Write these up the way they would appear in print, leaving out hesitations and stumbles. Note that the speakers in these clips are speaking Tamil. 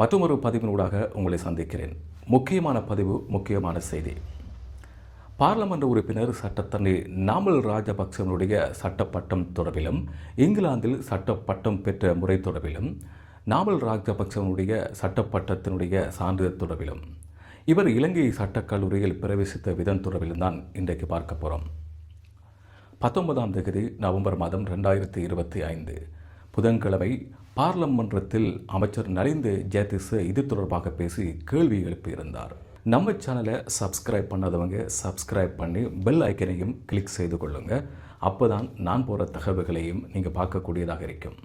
மற்றொரு பதிவினூடாக உங்களை சந்திக்கிறேன். முக்கியமான பதிவு, முக்கியமான செய்தி. பாராளுமன்ற உறுப்பினர் சட்டத்தரணி நாமல் ராஜபக்சவனுடைய சட்டப்பட்டம் தொடர்பிலும், இங்கிலாந்தில் சட்டப்பட்டம் பெற்ற முறை தொடர்பிலும், நாமல் ராஜபக்சவனுடைய சட்டப்பட்டத்தினுடைய சான்றிதழ் தொடர்பிலும், இவர் இலங்கை சட்டக்கல்லூரியில் பிரவேசித்த விதம் தொடர்பிலும் தான் இன்றைக்கு பார்க்க போகிறோம். 19ஆம் தேதி நவம்பர் மாதம் 2025 புதன்கிழமை பாராளுமன்றத்தில் அமைச்சர் நலிந்த ஜெயதிச இது தொடர்பாக பேசி கேள்வி எழுப்பியிருந்தார். நம்ம சேனலை சப்ஸ்கிரைப் பண்ணாதவங்க சப்ஸ்கிரைப் பண்ணி பெல் ஐக்கனையும் கிளிக் செய்து கொள்ளுங்க. அப்போதான் நான் போகிற தகவல்களையும் நீங்கள் பார்க்கக்கூடியதாக இருக்கும்.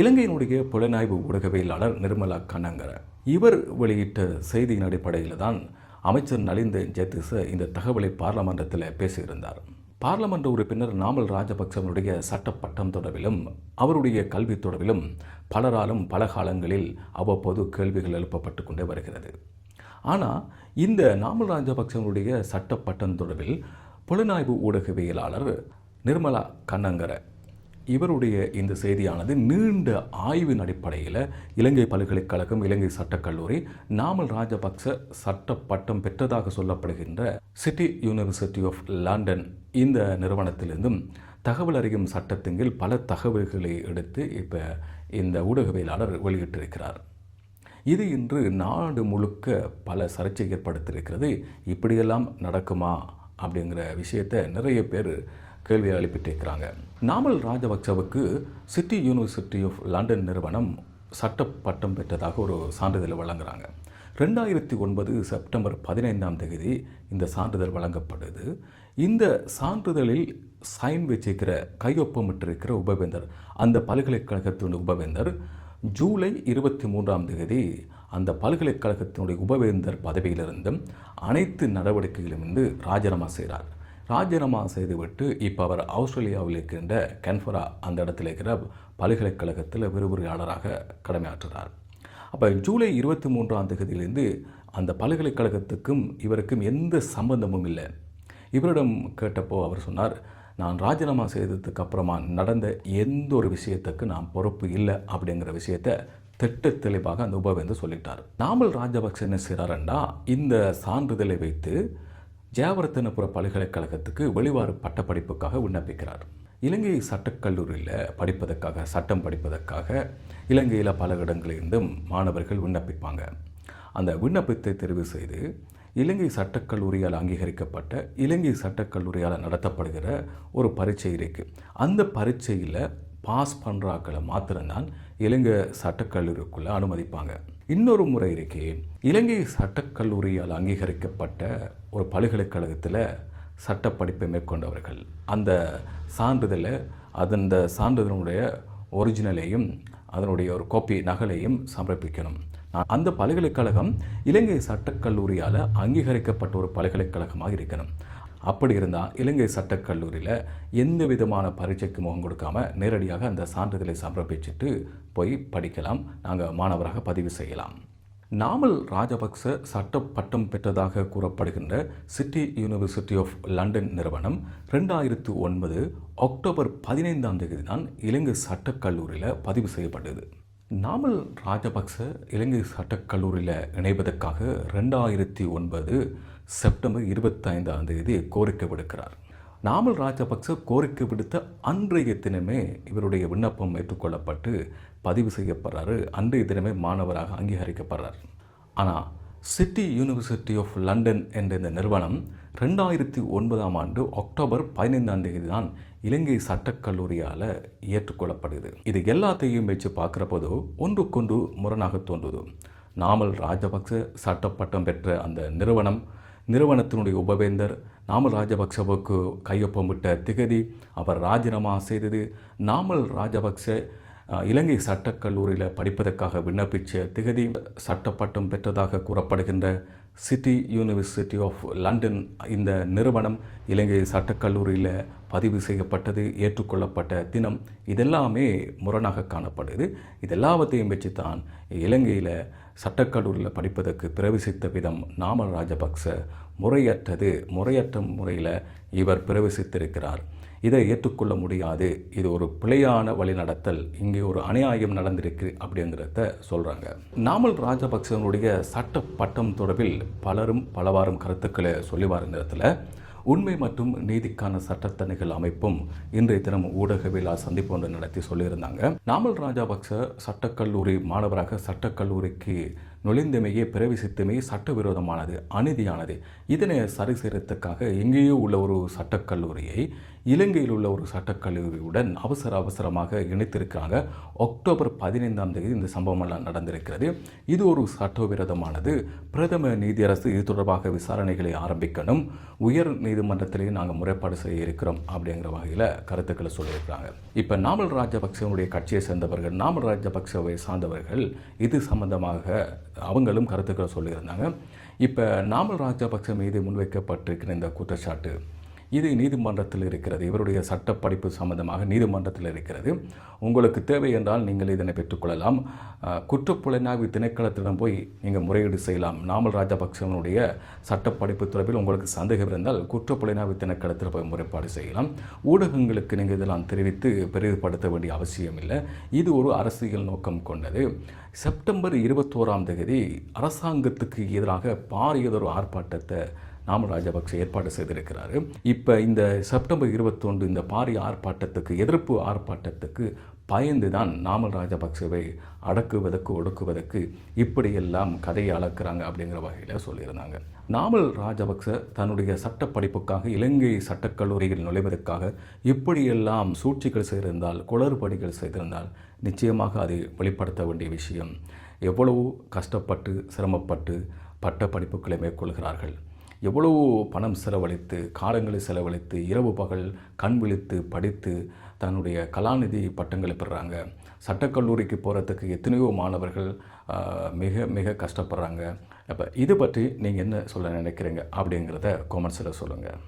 இலங்கையினுடைய புலனாய்வு ஊடகவியலாளர் நிர்மலா கண்ணங்கர இவர் வெளியிட்ட செய்தியின் அடிப்படையில் தான் அமைச்சர் நலிந்த ஜெயதிச இந்த தகவலை பாராளுமன்றத்தில் பேசியிருந்தார். பாராளுமன்ற உறுப்பினர் நாமல் ராஜபக்சவனுடைய சட்டப்பட்டம் தொடர்பிலும் அவருடைய கல்வி தொடர்பிலும் பலராலும் பல காலங்களில் அவ்வப்போது கேள்விகள் எழுப்பப்பட்டு கொண்டே வருகிறது. ஆனால் இந்த நாமல் ராஜபக்சவனுடைய சட்டப்பட்டம் தொடர்பில் புலனாய்வு ஊடகவியலாளர் நிர்மலா கண்ணங்கர இவருடைய இந்த செய்தியானது நீண்ட ஆய்வின் அடிப்படையில் இலங்கை பல்கலைக்கழகம், இலங்கை சட்டக்கல்லூரி நாமல் ராஜபக்ச சட்டப்பட்டம் பெற்றதாக சொல்லப்படுகின்ற சிட்டி யூனிவர்சிட்டி ஆஃப் லண்டன் இந்த நிறுவனத்திலிருந்தும் தகவல் அறியும் சட்டத்தின் கீழ் பல தகவல்களை எடுத்து இப்போ இந்த ஊடகவியலாளர் வெளியிட்டிருக்கிறார். இது இன்று நாடு முழுக்க பல சர்ச்சை ஏற்படுத்தியிருக்கிறது. இப்படியெல்லாம் நடக்குமா அப்படிங்கிற விஷயத்தை நிறைய பேர் கேள்வியை எழுப்பிட்டிருக்கிறாங்க. நாமல் ராஜபக்சவுக்கு சிட்டி யூனிவர்சிட்டி ஆஃப் லண்டன் நிறுவனம் சட்டப்பட்டம் பெற்றதாக ஒரு சான்றிதழ் வழங்குகிறாங்க. 2009 செப்டம்பர் 15ஆம் தேதி இந்த சான்றிதழ் வழங்கப்படுது. இந்த சான்றிதழில் சைன் வச்சிருக்கிற கையொப்பமிட்டிருக்கிற உபவேந்தர், அந்த பல்கலைக்கழகத்தினுடைய உபவேந்தர் ஜூலை 23ஆம் தேதி அந்த பல்கலைக்கழகத்தினுடைய உபவேந்தர் பதவியிலிருந்தும் அனைத்து நடவடிக்கைகளிலிருந்து ராஜினாமா செய்கிறார். ராஜினாமா செய்துவிட்டு இப்போ அவர் ஆஸ்திரேலியாவில் இருக்கின்ற கேன்பரா அந்த இடத்துல இருக்கிற பல்கலைக்கழகத்தில் விரிவுரையாளராக கடமையாற்றுகிறார். அப்போ ஜூலை 23ஆம் தேதியிலிருந்து அந்த பல்கலைக்கழகத்துக்கும் இவருக்கும் எந்த சம்பந்தமும் இல்லை. இவரிடம் கேட்டப்போ அவர் சொன்னார், நான் ராஜினாமா செய்ததுக்கு அப்புறமா நடந்த எந்த ஒரு விஷயத்துக்கு நான் பொறுப்பு இல்லை அப்படிங்கிற விஷயத்தை திட்ட தெளிவாக அந்த உபவேந்தர் சொல்லிட்டார். நாமல் ராஜபக்ச என்ன செய்கிறாருண்டா, இந்த சான்றிதழை வைத்து ஜெயவர்தனபுர பல்கலைக்கழகத்துக்கு வெளிவாறு பட்டப்படிப்புக்காக விண்ணப்பிக்கிறார். இலங்கை சட்டக்கல்லூரியில் படிப்பதற்காக, சட்டம் படிப்பதற்காக இலங்கையில் பல இடங்களிலிருந்தும் மாணவர்கள் விண்ணப்பிப்பாங்க. அந்த விண்ணப்பத்தை தெரிவு செய்து இலங்கை சட்டக்கல்லூரியால் அங்கீகரிக்கப்பட்ட, இலங்கை சட்டக்கல்லூரியால் நடத்தப்படுகிற ஒரு பரீட்சை இருக்குது. அந்த பரீட்சையில் பாஸ் பண்ணுறாக்களை மாத்திரம்தான் இலங்கை சட்டக்கல்லூரிக்குள்ளே அனுமதிப்பாங்க. இன்னொரு முறை இருக்கே, இலங்கை சட்டக்கல்லூரியால் அங்கீகரிக்கப்பட்ட ஒரு பல்கலைக்கழகத்தில் சட்டப்படிப்பை மேற்கொண்டவர்கள் அந்த சான்றிதழை, அந்த சான்றிதழுடைய ஒரிஜினலையும் அதனுடைய ஒரு காப்பி நகலையும் சமர்ப்பிக்கணும். அந்த பல்கலைக்கழகம் இலங்கை சட்டக்கல்லூரியால் அங்கீகரிக்கப்பட்ட ஒரு பல்கலைக்கழகமாக இருக்கணும். அப்படி இருந்தால் இலங்கை சட்டக்கல்லூரியில் எந்த விதமான பரீட்சைக்கு முகம் கொடுக்காமல் நேரடியாக அந்த சான்றிதழை சமர்ப்பிச்சுட்டு போய் படிக்கலாம், நாங்கள் மாணவராக பதிவு செய்யலாம். நாமல் ராஜபக்ச சட்டப்பட்டம் பெற்றதாக கூறப்படுகின்ற சிட்டி யூனிவர்சிட்டி ஆஃப் லண்டன் நிறுவனம் 2009 அக்டோபர் 15ஆம் தேதி தான் இலங்கை சட்டக்கல்லூரியில் பதிவு செய்யப்பட்டது. நாமல் ராஜபக்ச இலங்கை சட்டக்கல்லூரியில் இணைவதற்காக 2009 செப்டம்பர் 25ஆம் தேதி கோரிக்கை விடுக்கிறார். நாமல் ராஜபக்ச கோரிக்கை விடுத்த அன்றைய தினமே இவருடைய விண்ணப்பம் ஏற்றுக்கொள்ளப்பட்டு பதிவு செய்யப்படுறாரு. அன்றைய தினமே மாணவராக அங்கீகரிக்கப்படுறார். ஆனால் சிட்டி யூனிவர்சிட்டி ஆஃப் லண்டன் என்ற இந்த நிறுவனம் 2009ஆம் ஆண்டு அக்டோபர் 15ஆம் தேதி தான் இலங்கை சட்டக்கல்லூரியால் ஏற்றுக்கொள்ளப்படுது. இது எல்லாத்தையும் வச்சு பார்க்குற போது ஒன்றுக்கொன்று முரணாக தோன்றுது. நாமல் ராஜபக்ச சட்டப்பட்டம் பெற்ற அந்த நிறுவனத்தினுடைய உபவேந்தர் நாமல் ராஜபக்சவுக்கு கையொப்பமிட்ட திகதி, அவர் ராஜினாமா செய்தது, நாமல் ராஜபக்ச இலங்கை சட்டக்கல்லூரியில் படிப்பதற்காக விண்ணப்பித்த திகதி, சட்டப்பட்டம் பெற்றதாக கூறப்படுகின்ற சிட்டி யூனிவர்சிட்டி ஆஃப் லண்டன் இந்த நிறுவனம் இலங்கை சட்டக்கல்லூரியில் பதிவு செய்யப்பட்டது, ஏற்றுக்கொள்ளப்பட்ட தினம், இதெல்லாமே முரணாக காணப்படுது. இதெல்லாவற்றையும் வச்சு தான் இலங்கையில் சட்டக்கல்லூரியில் படிப்பதற்கு பிரவேசித்த விதம் நாமல் ராஜபக்ச முறையற்ற முறையில் இவர் பிரவேசித்திருக்கிறார். இதை ஏற்றுக்கொள்ள முடியாது. இது ஒரு பிழையான வழிநடத்தல், இங்கே ஒரு அநியாயம் நடந்திருக்கு அப்படிங்கிறத சொல்கிறாங்க. நாமல் ராஜபக்சனுடைய சட்ட பட்டம் தொடர்பில் பலரும் பலவாறும் கருத்துக்களை சொல்லி வர நேரத்தில் உண்மை மற்றும் நீதிக்கான சட்டத்தணிகள் அமைப்பும் இன்றைய தினம் ஊடகவியலாளர் சந்திப்பு ஒன்று நடத்தி சொல்லியிருந்தாங்க. நாமல் ராஜபக்ச சட்டக்கல்லூரி மாணவராக சட்டக்கல்லூரிக்கு நுழைந்தமையே பிரவேசித்தமே சட்டவிரோதமானது, அநீதியானது. இதனை சரி செய்யறதுக்காக எங்கேயோ உள்ள ஒரு சட்டக்கல்லூரியை இலங்கையில் உள்ள ஒரு சட்டக்கல்லூரியுடன் அவசரமாக இணைத்திருக்கிறாங்க. அக்டோபர் 15ஆம் தேதி இந்த சம்பவமெல்லாம் நடந்திருக்கிறது. இது ஒரு சட்டவிரோதமானது. பிரதம நீதியரசு இது தொடர்பாக விசாரணைகளை ஆரம்பிக்கணும். உயர் நீதிமன்றத்திலேயே நாங்கள் முறைப்பாடு செய்ய இருக்கிறோம் அப்படிங்கிற வகையில் கருத்துக்களை சொல்லியிருக்கிறாங்க. இப்போ நாமல் ராஜபக்சனுடைய கட்சியை சேர்ந்தவர்கள், நாமல் ராஜபக்சவை சார்ந்தவர்கள் இது சம்பந்தமாக அவங்களும் கருத்துக்களை சொல்லியிருந்தாங்க. இப்போ நாமல் ராஜபக்ச மீது முன்வைக்கப்பட்டிருக்கிற இந்த குற்றச்சாட்டு இது நீதிமன்றத்தில் இருக்கிறது. இவருடைய சட்ட படிப்பு சம்பந்தமாக நீதிமன்றத்தில் இருக்கிறது. உங்களுக்கு தேவை என்றால் நீங்கள் இதனை பெற்றுக்கொள்ளலாம். குற்றப்புலனாய்வு திணைக்களத்திடம் போய் நீங்கள் முறையீடு செய்யலாம். நாமல் ராஜபக்சவனுடைய சட்டப்படிப்பு தொடர்பில் உங்களுக்கு சந்தேகம் இருந்தால் குற்றப்புலனாய்வு திணைக்களத்தில் போய் முறைப்பாடு செய்யலாம். ஊடகங்களுக்கு நீங்கள் இதெல்லாம் தெரிவித்து பெரிதுபடுத்த வேண்டிய அவசியம் இல்லை. இது ஒரு அரசியல் நோக்கம் கொண்டது. செப்டம்பர் 21ஆம் தேதி அரசாங்கத்துக்கு எதிராக பாரியதொரு ஆர்ப்பாட்டத்தை நாமல் ராஜபக்ச ஏற்பாடு செய்திருக்கிறாரு. இப்போ இந்த செப்டம்பர் 21 இந்த பாரிய ஆர்ப்பாட்டத்துக்கு, எதிர்ப்பு ஆர்ப்பாட்டத்துக்கு பயந்து தான் நாமல் ராஜபக்சவை அடக்குவதற்கு ஒடுக்குவதற்கு இப்படியெல்லாம் கதையை அளக்குறாங்க அப்படிங்கிற வகையில் சொல்லியிருந்தாங்க. நாமல் ராஜபக்ச தன்னுடைய சட்ட படிப்புக்காக இலங்கை சட்டக்கல்லூரியில் நுழைவதற்காக இப்படியெல்லாம் சூழ்ச்சிகள் செய்திருந்தால், குளறுபடிகள் செய்திருந்தால் நிச்சயமாக அதை வெளிப்படுத்த வேண்டிய விஷயம். எவ்வளவு கஷ்டப்பட்டு சிரமப்பட்டு பட்ட படிப்புகளை மேற்கொள்கிறார்கள், எவ்வளவு பணம் செலவழித்து, காலங்களை செலவழித்து, இரவு பகல் கண் விழித்து படித்து தன்னுடைய கலாநிதி பட்டங்களை பெறுறாங்க. சட்டக்கல்லூரிக்கு போகிறதுக்கு எத்தனையோ மாணவர்கள் மிக மிக கஷ்டப்படுறாங்க. அப்போ இது பற்றி நீங்கள் என்ன சொல்ல நினைக்கிறீங்க அப்படிங்கிறத கமெண்ட்ஸில் சொல்லுங்கள்.